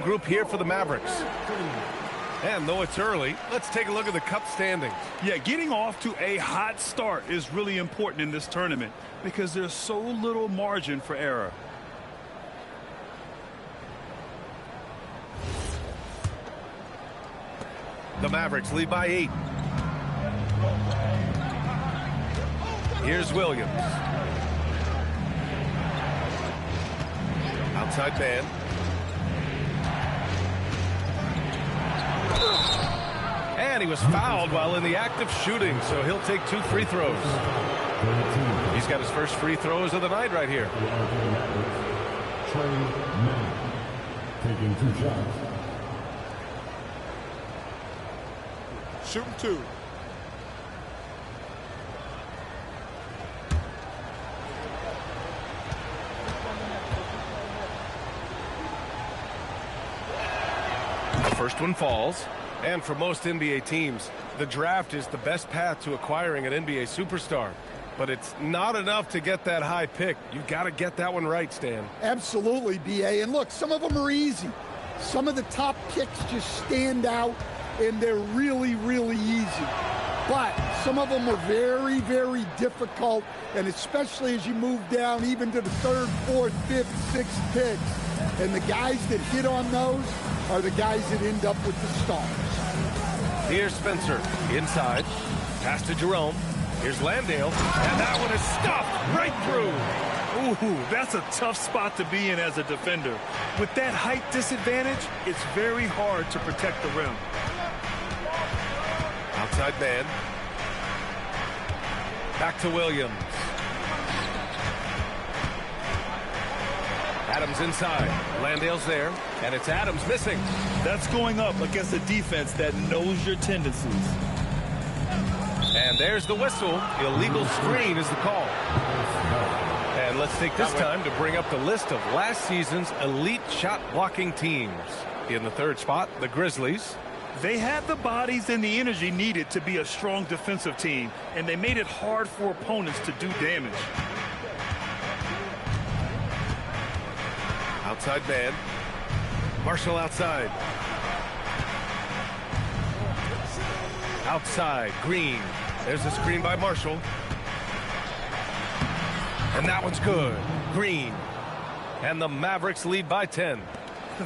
group here for the Mavericks. And though it's early, let's take a look at the Cup standings. Yeah, getting off to a hot start is really important in this tournament because there's so little margin for error. The Mavericks lead by 8. Here's Williams. Outside man. And he was fouled while in the act of shooting, so he'll take 2 free throws. He's got his first free throws of the night right here. Taking 2 shots. Shooting 2. The first one falls. And for most NBA teams, the draft is the best path to acquiring an NBA superstar. But it's not enough to get that high pick. You've got to get that one right, Stan. Absolutely, B.A. And look, some of them are easy. Some of the top picks just stand out, and they're really, really easy. But some of them are very, very difficult, and especially as you move down even to the 3rd, 4th, 5th, 6th picks. And the guys that hit on those are the guys that end up with the stars. Here's Spencer inside. Pass to Jerome. Here's Landale. And that one is stuffed right through. Ooh, that's a tough spot to be in as a defender. With that height disadvantage, it's very hard to protect the rim. Outside man. Back to Williams. Adams inside. Landale's there. And it's Adams missing. That's going up against a defense that knows your tendencies. And there's the whistle. Illegal screen is the call. And let's take this time to bring up the list of last season's elite shot blocking teams. In the 3rd spot, the Grizzlies. They had the bodies and the energy needed to be a strong defensive team, and they made it hard for opponents to do damage. Outside man. Marshall outside. Outside, Green. There's a screen by Marshall. And that one's good. Green. And the Mavericks lead by 10.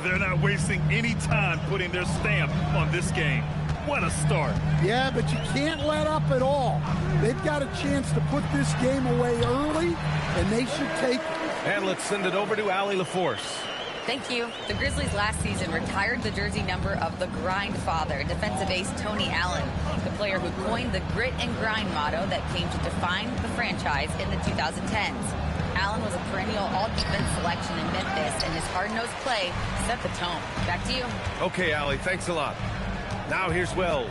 They're not wasting any time putting their stamp on this game. What a start. Yeah, but you can't let up at all. They've got a chance to put this game away early, and they should take it. And let's send it over to Allie LaForce. Thank you. The Grizzlies last season retired the jersey number of the grind father, defensive ace Tony Allen, the player who coined the grit and grind motto that came to define the franchise in the 2010s. Allen was a perennial all-defense selection in Memphis, and his hard-nosed play set the tone. Back to you. Okay, Allie, thanks a lot. Now here's Wells.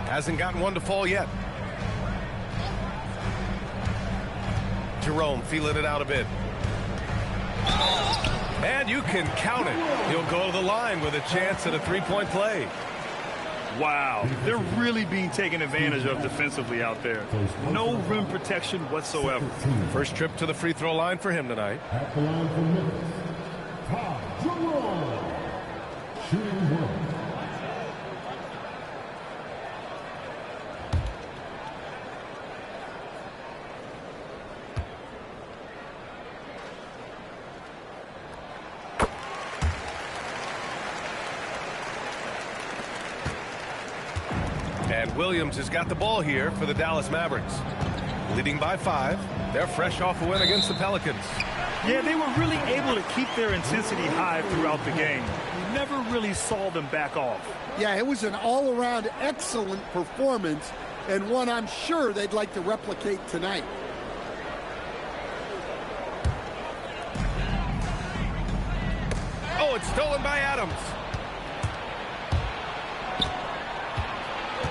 Hasn't gotten one to fall yet. Jerome feeling it out a bit. And you can count it. He'll go to the line with a chance at a 3-point play. Wow, they're really being taken advantage of defensively out there. No rim protection whatsoever. First trip to the free throw line for him tonight. At the line for Memphis, Jerome. Shooting 1. And Williams has got the ball here for the Dallas Mavericks. Leading by 5. They're fresh off a win against the Pelicans. Yeah, they were really able to keep their intensity high throughout the game. You never really saw them back off. Yeah, it was an all-around excellent performance, and one I'm sure they'd like to replicate tonight. Oh, it's stolen by Adams.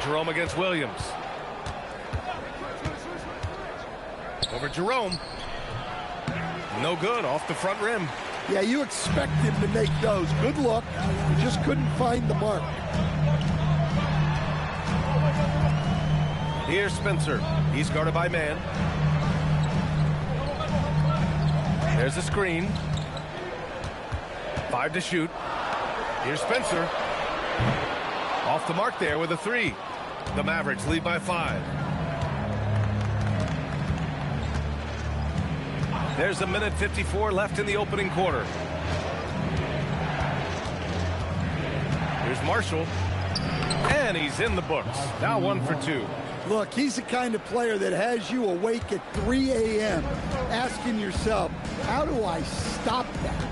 Jerome against Williams. Over Jerome. No good, off the front rim. Yeah, you expect him to make those. Good look. Just couldn't find the mark. Here's Spencer. He's guarded by man. There's a screen. 5 to shoot. Here's Spencer. Off the mark there with a 3. The Mavericks lead by 5. There's a minute 54 left in the opening quarter. Here's Marshall. And he's in the books. Now 1 for 2. Look, he's the kind of player that has you awake at 3 a.m. asking yourself, how do I stop that?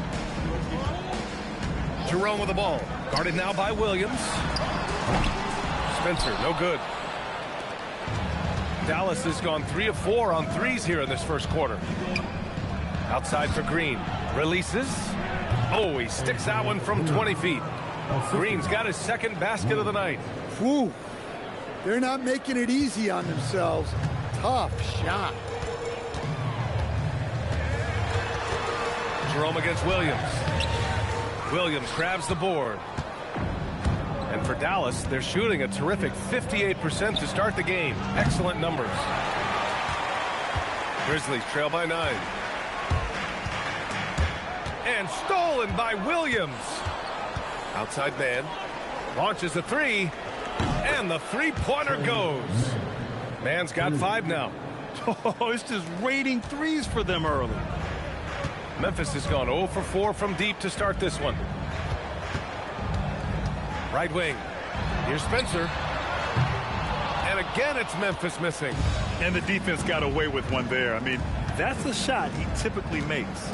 Jerome with the ball. Guarded now by Williams. Spencer, no good. Dallas has gone 3 of 4 on threes here in this first quarter. Outside for Green. Releases. Oh, he sticks that one from 20 feet. Green's got his second basket of the night. Whew. They're not making it easy on themselves. Tough shot. Jerome against Williams. Williams grabs the board. And for Dallas, they're shooting a terrific 58% to start the game. Excellent numbers. Grizzlies trail by 9. And stolen by Williams. Outside man. Launches a 3. And the three-pointer goes. Man's got 5 now. Oh, it's just raining threes for them early. Memphis has gone 0 for 4 from deep to start this one. Right wing. Here's Spencer. And again, it's Memphis missing. And the defense got away with one there. I mean, that's a shot he typically makes.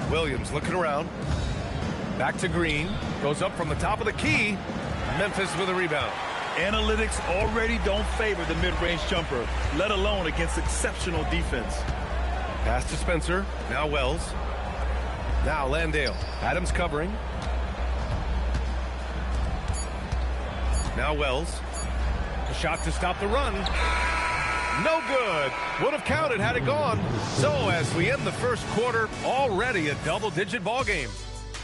Williams looking around. Back to Green. Goes up from the top of the key. Memphis with a rebound. Analytics already don't favor the mid-range jumper, let alone against exceptional defense. Pass to Spencer. Now Wells. Now Landale. Adams covering. Now Wells. A shot to stop the run. No good. Would have counted had it gone. So as we end the first quarter, already a double-digit ball game.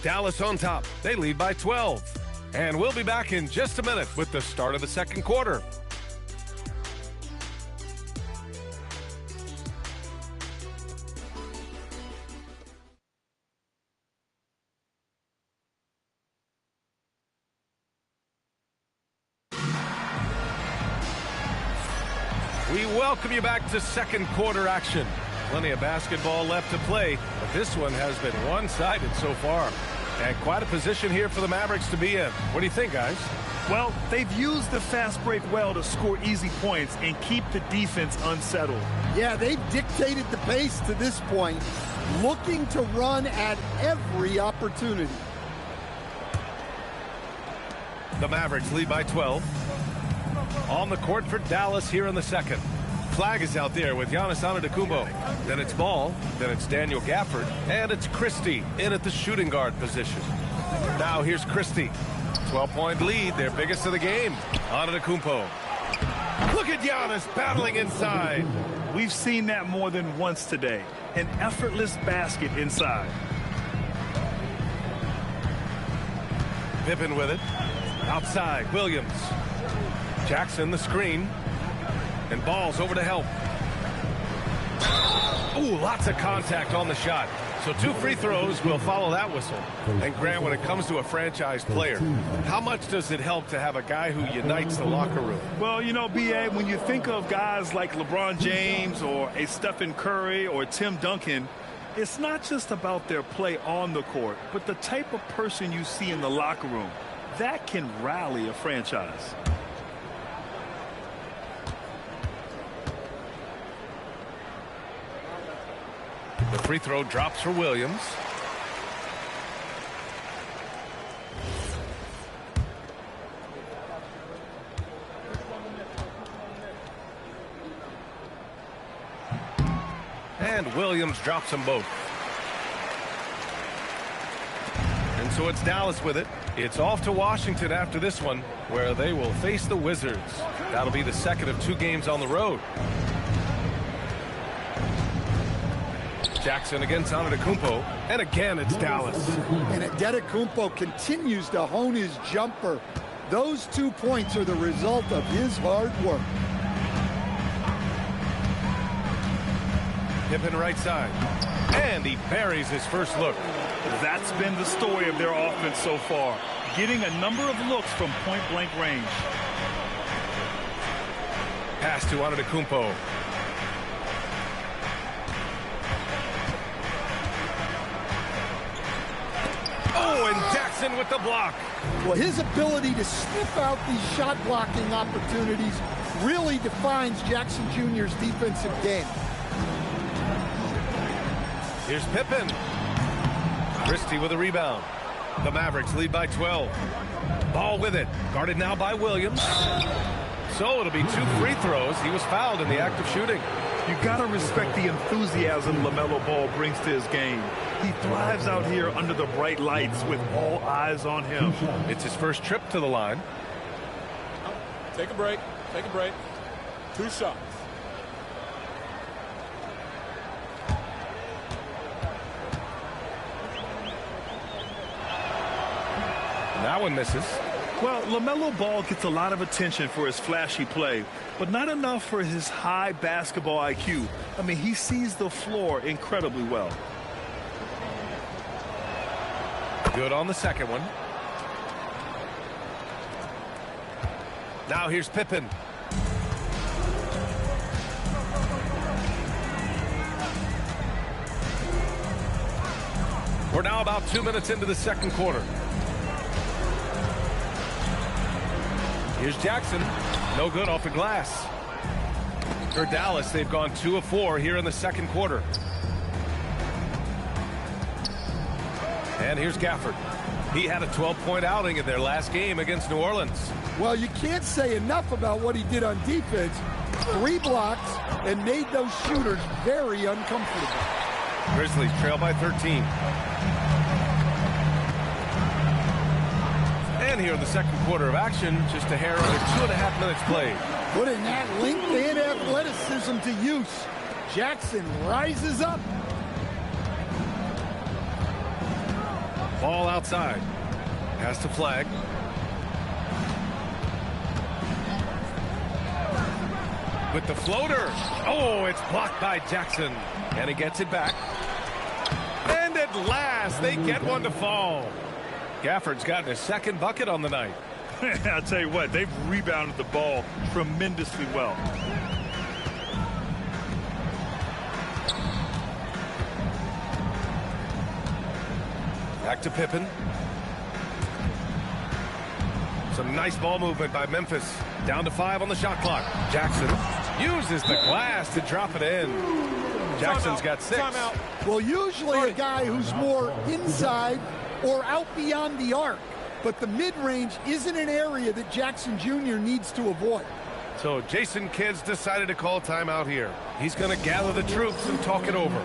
Dallas on top. They lead by 12. And we'll be back in just a minute with the start of the second quarter. We welcome you back to second quarter action. Plenty of basketball left to play, but this one has been one-sided so far. And quite a position here for the Mavericks to be in. What do you think, guys? Well, they've used the fast break well to score easy points and keep the defense unsettled. Yeah, they've dictated the pace to this point, looking to run at every opportunity. The Mavericks lead by 12. On the court for Dallas here in the second. Flag is out there with Giannis Antetokounmpo. Then it's Ball, then it's Daniel Gafford, and it's Christie in at the shooting guard position. Now here's Christie. 12-point lead, their biggest of the game. Antetokounmpo. Look at Giannis battling inside. We've seen that more than once today. An effortless basket inside. Pippen with it. Outside, Williams. Jackson the screen. And Ball's over to help. Ooh, lots of contact on the shot. So 2 free throws will follow that whistle. And Grant, when it comes to a franchise player, how much does it help to have a guy who unites the locker room? Well, you know, B.A., when you think of guys like LeBron James or a Stephen Curry or Tim Duncan, it's not just about their play on the court, but the type of person you see in the locker room. That can rally a franchise. The free throw drops for Williams. And Williams drops them both. And so it's Dallas with it. It's off to Washington after this one, where they will face the Wizards. That'll be the second of 2 games on the road. Jackson against Antetokounmpo, and again it's Dallas. And Antetokounmpo continues to hone his jumper. Those 2 points are the result of his hard work. Pippen right side, and he buries his first look. That's been the story of their offense so far, getting a number of looks from point-blank range. Pass to Antetokounmpo. Oh, and Jackson with the block. Well, his ability to sniff out these shot blocking opportunities really defines Jackson Jr.'s defensive game. Here's Pippen. Christie with a rebound. The Mavericks lead by 12. Ball with it. Guarded now by Williams. So it'll be 2 free throws. He was fouled in the act of shooting. You got to respect the enthusiasm LaMelo Ball brings to his game. He thrives out here under the bright lights with all eyes on him. It's his first trip to the line. Take a break. Take a break. 2 shots. That one misses. Well, LaMelo Ball gets a lot of attention for his flashy play, but not enough for his high basketball IQ. I mean, he sees the floor incredibly well. Good on the second one. Now here's Pippen. We're now about 2 minutes into the second quarter. Here's Jackson. No good off the glass. For Dallas, they've gone 2 of 4 here in the second quarter. And here's Gafford. He had a 12-point outing in their last game against New Orleans. Well, you can't say enough about what he did on defense. 3 blocks and made those shooters very uncomfortable. Grizzlies trail by 13. And here in the second quarter of action, just a hair under 2.5 minutes played. Putting that length and athleticism to use. Jackson rises up. Ball outside. Pass to Flag. With the floater. Oh, it's blocked by Jackson. And he gets it back. And at last, they get one to fall. Gafford's gotten his second bucket on the night. I'll tell you what, they've rebounded the ball tremendously well. Back to Pippen. Some nice ball movement by Memphis. Down to 5 on the shot clock. Jackson uses the glass to drop it in. Jackson's got 6. Well, usually a guy who's more inside or out beyond the arc. But the mid-range isn't an area that Jackson Jr. needs to avoid. So Jason Kidd's decided to call timeout here. He's going to gather the troops and talk it over.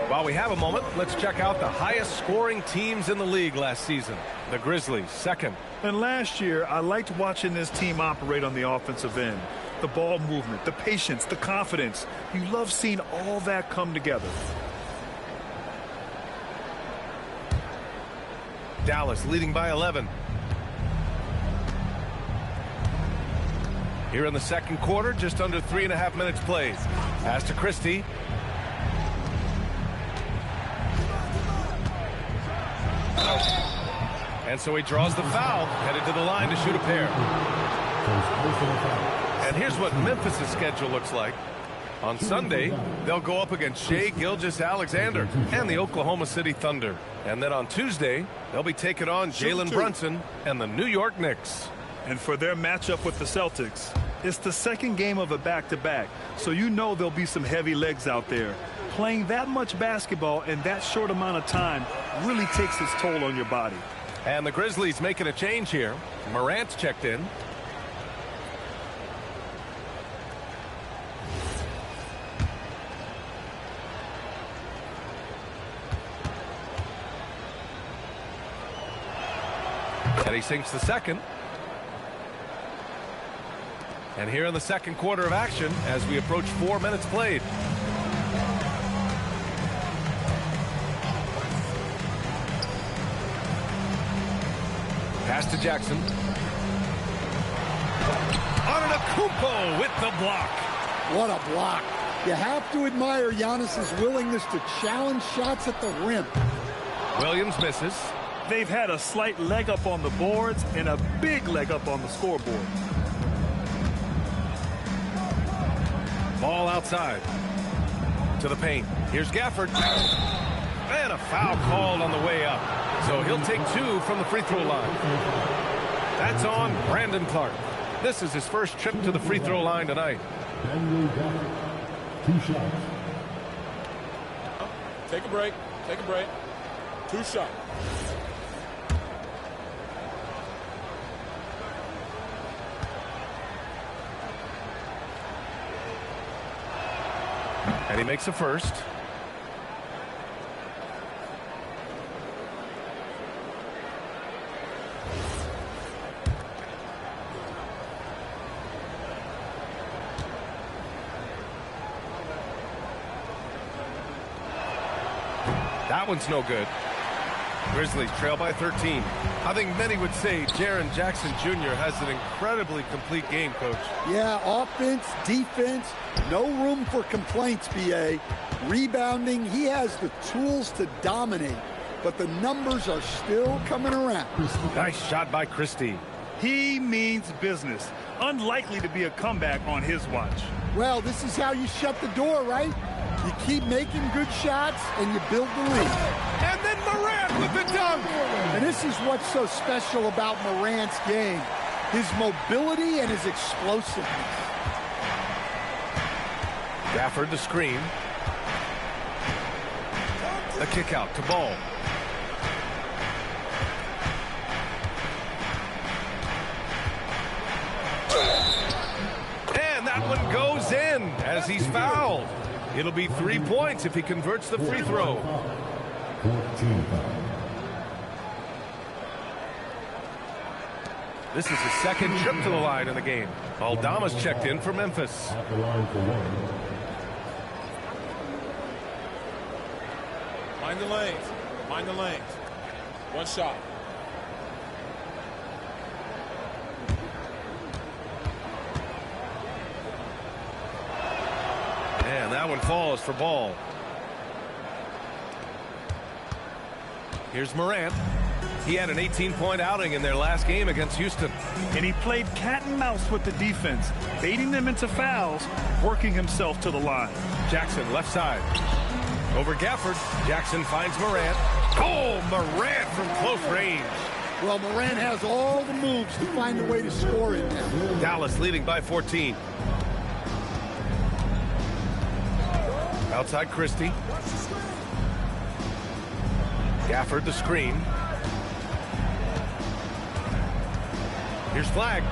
While we have a moment, let's check out the highest scoring teams in the league last season. The Grizzlies, second. And last year, I liked watching this team operate on the offensive end. The ball movement, the patience, the confidence. You love seeing all that come together. Dallas leading by 11. Here in the second quarter, just under 3.5 minutes played. Pass to Christie. And so he draws the foul, headed to the line to shoot a pair. And here's what Memphis' schedule looks like. On Sunday, they'll go up against Shai Gilgeous-Alexander and the Oklahoma City Thunder. And then on Tuesday, they'll be taking on Jalen Brunson and the New York Knicks. And for their matchup with the Celtics, it's the second game of a back-to-back, so you know there'll be some heavy legs out there. Playing that much basketball in that short amount of time really takes its toll on your body. And the Grizzlies making a change here. Morant's checked in. And he sinks the second. And here in the second quarter of action as we approach 4 minutes played. Pass to Jackson. Antetokounmpo with the block. What a block. You have to admire Giannis's willingness to challenge shots at the rim. Williams misses. They've had a slight leg up on the boards and a big leg up on the scoreboard. Ball outside. To the paint. Here's Gafford. And a foul called on the way up. So he'll take 2 from the free throw line. That's on Brandon Clark. This is his first trip to the free throw line tonight. Daniel Gafford, 2 shots. Take a break. Take a break. 2 shots. And he makes a first. That one's no good. Grizzlies trail by 13. I think many would say Jaren Jackson Jr. has an incredibly complete game, Coach. Yeah, offense, defense, no room for complaints, B.A. Rebounding, he has the tools to dominate, but the numbers are still coming around. Nice shot by Christie. He means business. Unlikely to be a comeback on his watch. Well, this is how you shut the door, right? You keep making good shots and you build the lead. And then Morant with the dunk. And this is what's so special about Morant's game. His mobility and his explosiveness. Gafford the screen. A kick out to Ball. And that one goes in as he's fouled. It'll be 3 points if he converts the free throw. 14 foul. This is his second trip to the line in the game. Aldama's checked in for Memphis. At the line for 1. Mind the lanes. Mind the lanes. 1 shot. And that one falls for Ball. Here's Morant. He had an 18-point outing in their last game against Houston. And he played cat and mouse with the defense, baiting them into fouls, working himself to the line. Jackson left side. Over Gafford. Jackson finds Morant. Oh, Morant from close range. Well, Morant has all the moves to find a way to score it now. Dallas leading by 14. Outside Christie. Gafford the screen. Here's Flag.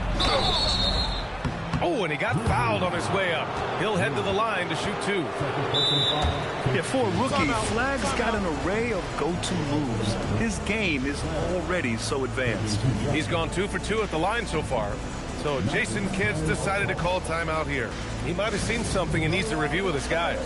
Oh, and he got fouled on his way up. He'll head to the line to shoot 2. Yeah, for a rookie, Flag's got an array of go-to moves. His game is already so advanced. He's gone 2 for 2 at the line so far. So Jason Kidd's decided to call timeout here. He might have seen something and needs to review with his guys.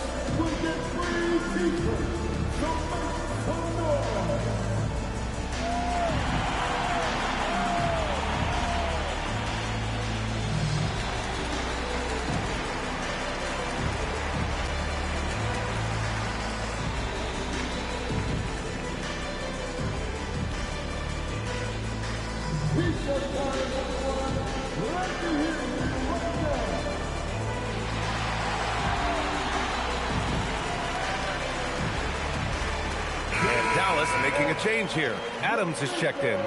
Dallas making a change here. Adams is checked in.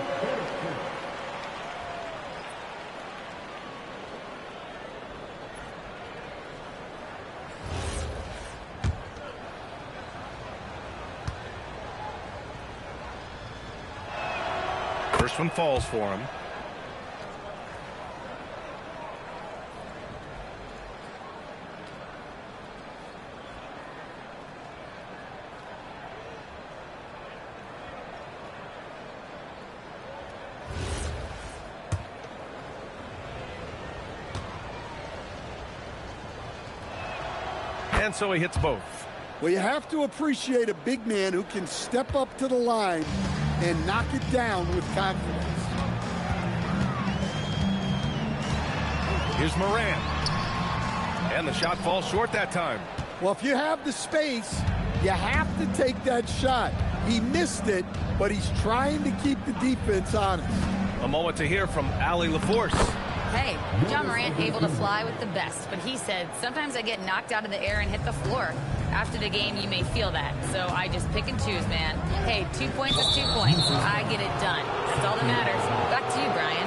First one falls for him. and so he hits both. Well, you have to appreciate a big man who can step up to the line and knock it down with confidence. Here's Morant. And the shot falls short that time. Well, if you have the space, you have to take that shot. He missed it, but he's trying to keep the defense honest. A moment to hear from Allie LaForce. Hey, John Morant able to fly with the best, but he said, sometimes I get knocked out of the air and hit the floor. After the game, you may feel that, so I just pick and choose, man. Hey, 2 points is 2 points. I get it done. That's all that matters. Back to you, Brian.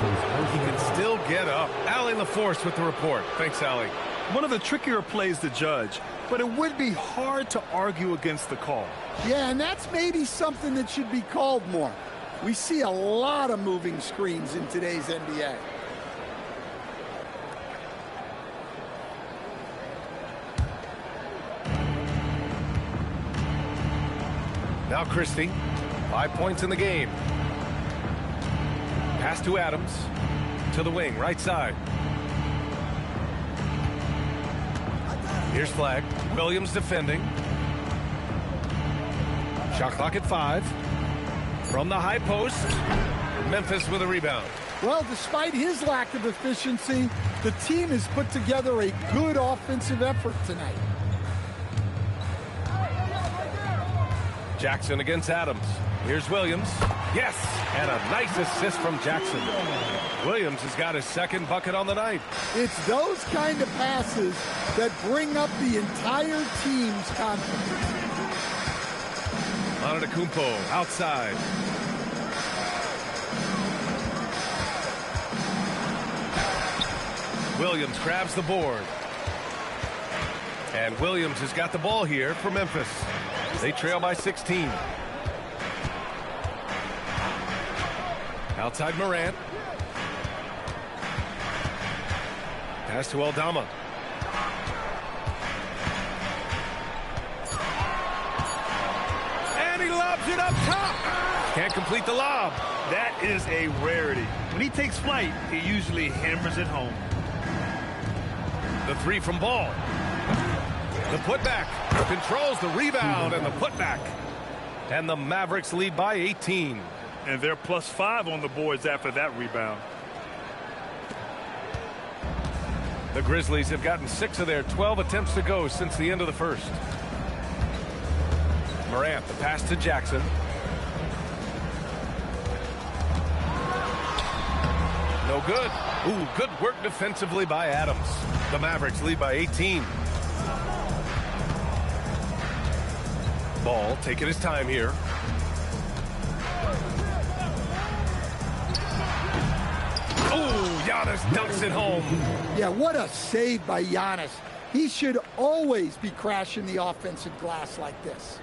He can still get up. Allie LaForce with the report. Thanks, Allie. One of the trickier plays to judge, but it would be hard to argue against the call. Yeah, and that's maybe something that should be called more. We see a lot of moving screens in today's NBA. Now Christie, 5 points in the game. Pass to Adams, to the wing, right side. Here's Flag. Williams defending. Shot clock at 5. From the high post, Memphis with a rebound. Well, despite his lack of efficiency, the team has put together a good offensive effort tonight. Jackson against Adams. Here's Williams. Yes! And a nice assist from Jackson. Williams has got his second bucket on the night. It's those kind of passes that bring up the entire team's confidence. Antetokounmpo outside. Williams grabs the board. And Williams has got the ball here for Memphis. They trail by 16. Outside Morant. Pass to Aldama. And he lobs it up top. Can't complete the lob. That is a rarity. When he takes flight, he usually hammers it home. The three from Ball. The putback. Controls the rebound and the putback. And the Mavericks lead by 18. And they're +5 on the boards after that rebound. The Grizzlies have gotten 6 of their 12 attempts to go since the end of the first. Morant, the pass to Jackson. No good. Ooh, good work defensively by Adams. The Mavericks lead by 18. Ball taking his time here. Oh, Giannis dunks it home. Yeah, what a save by Giannis. He should always be crashing the offensive glass like this.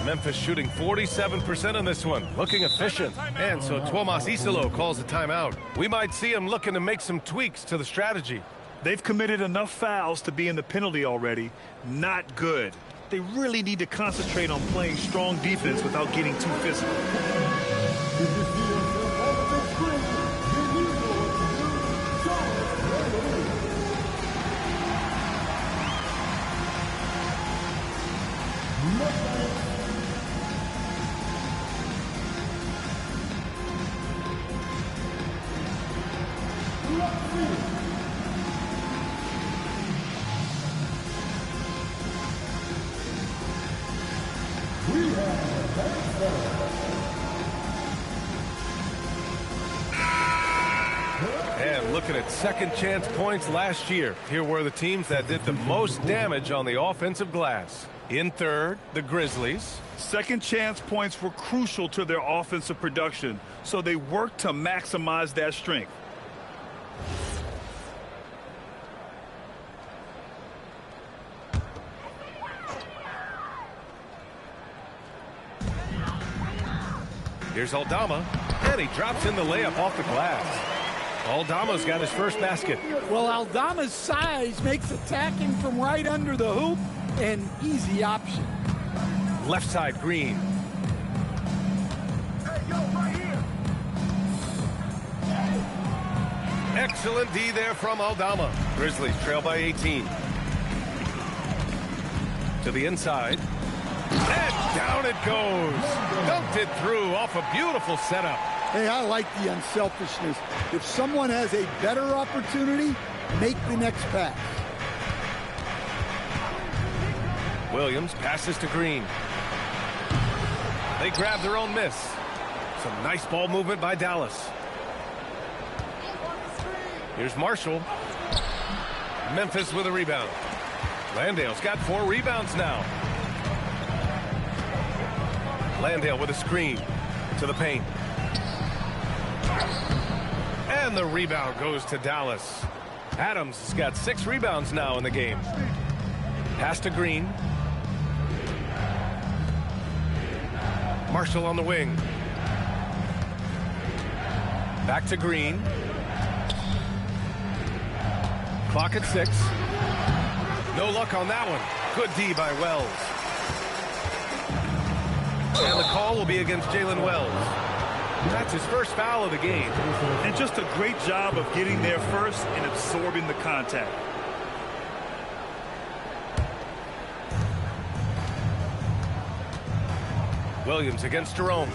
Memphis shooting 47% on this one, looking efficient. And so Tuomas Isalo calls a timeout. We might see him looking to make some tweaks to the strategy. They've committed enough fouls to be in the penalty already. Not good. They really need to concentrate on playing strong defense without getting too physical. And looking at second chance points last year, here were the teams that did the most damage on the offensive glass. In third, the Grizzlies. Second chance points were crucial to their offensive production, so they worked to maximize that strength. Here's Aldama, and he drops in the layup off the glass. Aldama's got his first basket. Well, Aldama's size makes attacking from right under the hoop an easy option. Left side, Green. Excellent D there from Aldama. Grizzlies trail by 18. To the inside. And down it goes. Dunked it through off a beautiful setup. Hey, I like the unselfishness. If someone has a better opportunity, make the next pass. Williams passes to Green. They grab their own miss. Some nice ball movement by Dallas. Here's Marshall. Memphis with a rebound. Landale's got 4 rebounds now. Landale with a screen to the paint. And the rebound goes to Dallas. Adams has got 6 rebounds now in the game. Pass to Green. Marshall on the wing. Back to Green. Clock at 6. No luck on that one. Good D by Wells. And the call will be against Jalen Wells. That's his first foul of the game. And just a great job of getting there first and absorbing the contact. Williams against Jerome.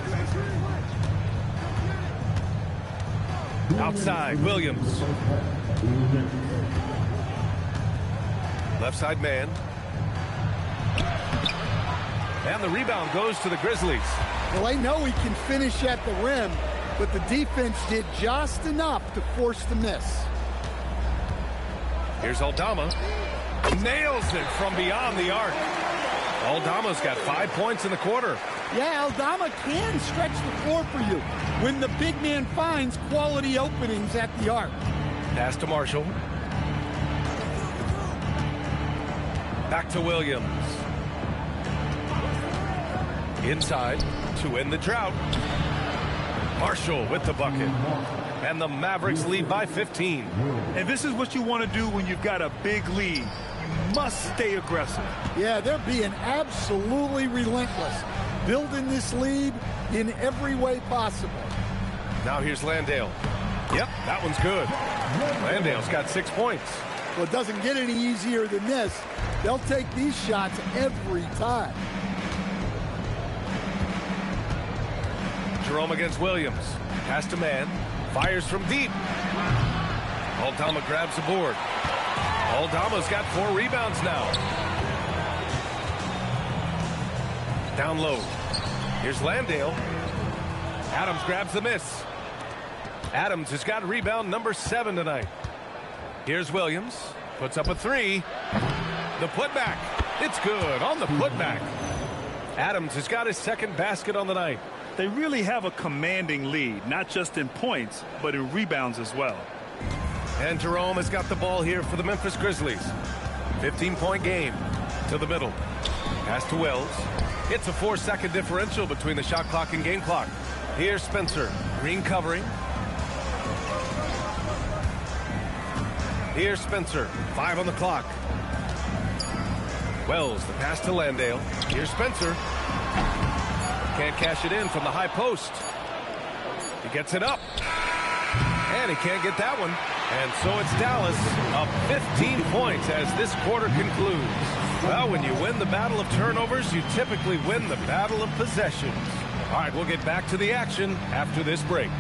Outside, Williams. Left side man. And the rebound goes to the Grizzlies. Well, I know he can finish at the rim, but the defense did just enough to force the miss. Here's Aldama. Nails it from beyond the arc. Aldama's got 5 points in the quarter. Yeah, Aldama can stretch the floor for you when the big man finds quality openings at the arc. Pass to Marshall. Back to Williams. Inside to end the drought. Marshall with the bucket. And the Mavericks lead by 15. And this is what you want to do when you've got a big lead. You must stay aggressive. Yeah, they're being absolutely relentless, building this lead in every way possible. Now here's Landale. Yep, that one's good. Landale's got 6 points. Well, it doesn't get any easier than this. They'll take these shots every time. Jerome against Williams. Pass to man. Fires from deep. Aldama grabs the board. Aldama's got 4 rebounds now. Down low. Here's Landale. Adams grabs the miss. Adams has got rebound number 7 tonight. Here's Williams. Puts up a 3. The putback. It's good on the putback. Adams has got his 2nd basket on the night. They really have a commanding lead, not just in points, but in rebounds as well. And Jerome has got the ball here for the Memphis Grizzlies. 15-point game to the middle. Pass to Wells. It's a 4-second differential between the shot clock and game clock. Here's Spencer. Green covering. Here's Spencer. 5 on the clock. Wells, the pass to Landale. Here's Spencer. Can't cash it in from the high post. He gets it up. And he can't get that one. And so it's Dallas up 15 points as this quarter concludes. Well, when you win the battle of turnovers, you typically win the battle of possessions. All right, we'll get back to the action after this break.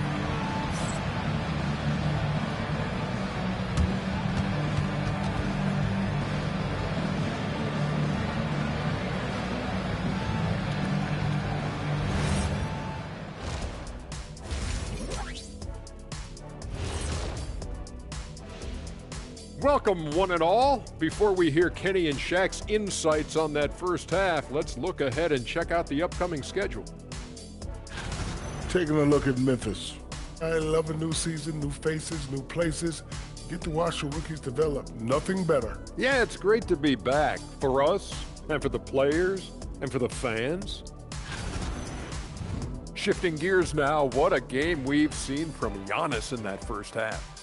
Welcome, one and all. Before we hear Kenny and Shaq's insights on that first half, let's look ahead and check out the upcoming schedule. Taking a look at Memphis. I love a new season, new faces, new places. Get to watch the rookies develop. Nothing better. Yeah, it's great to be back for us and for the players and for the fans. Shifting gears now, what a game we've seen from Giannis in that first half.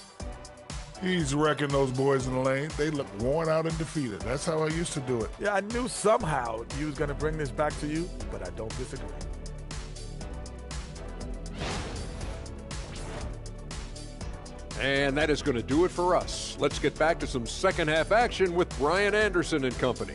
He's wrecking those boys in the lane. They look worn out and defeated. That's how I used to do it. Yeah, I knew somehow you was going to bring this back to you, but I don't disagree. And that is going to do it for us. Let's get back to some second half action with Brian Anderson and company.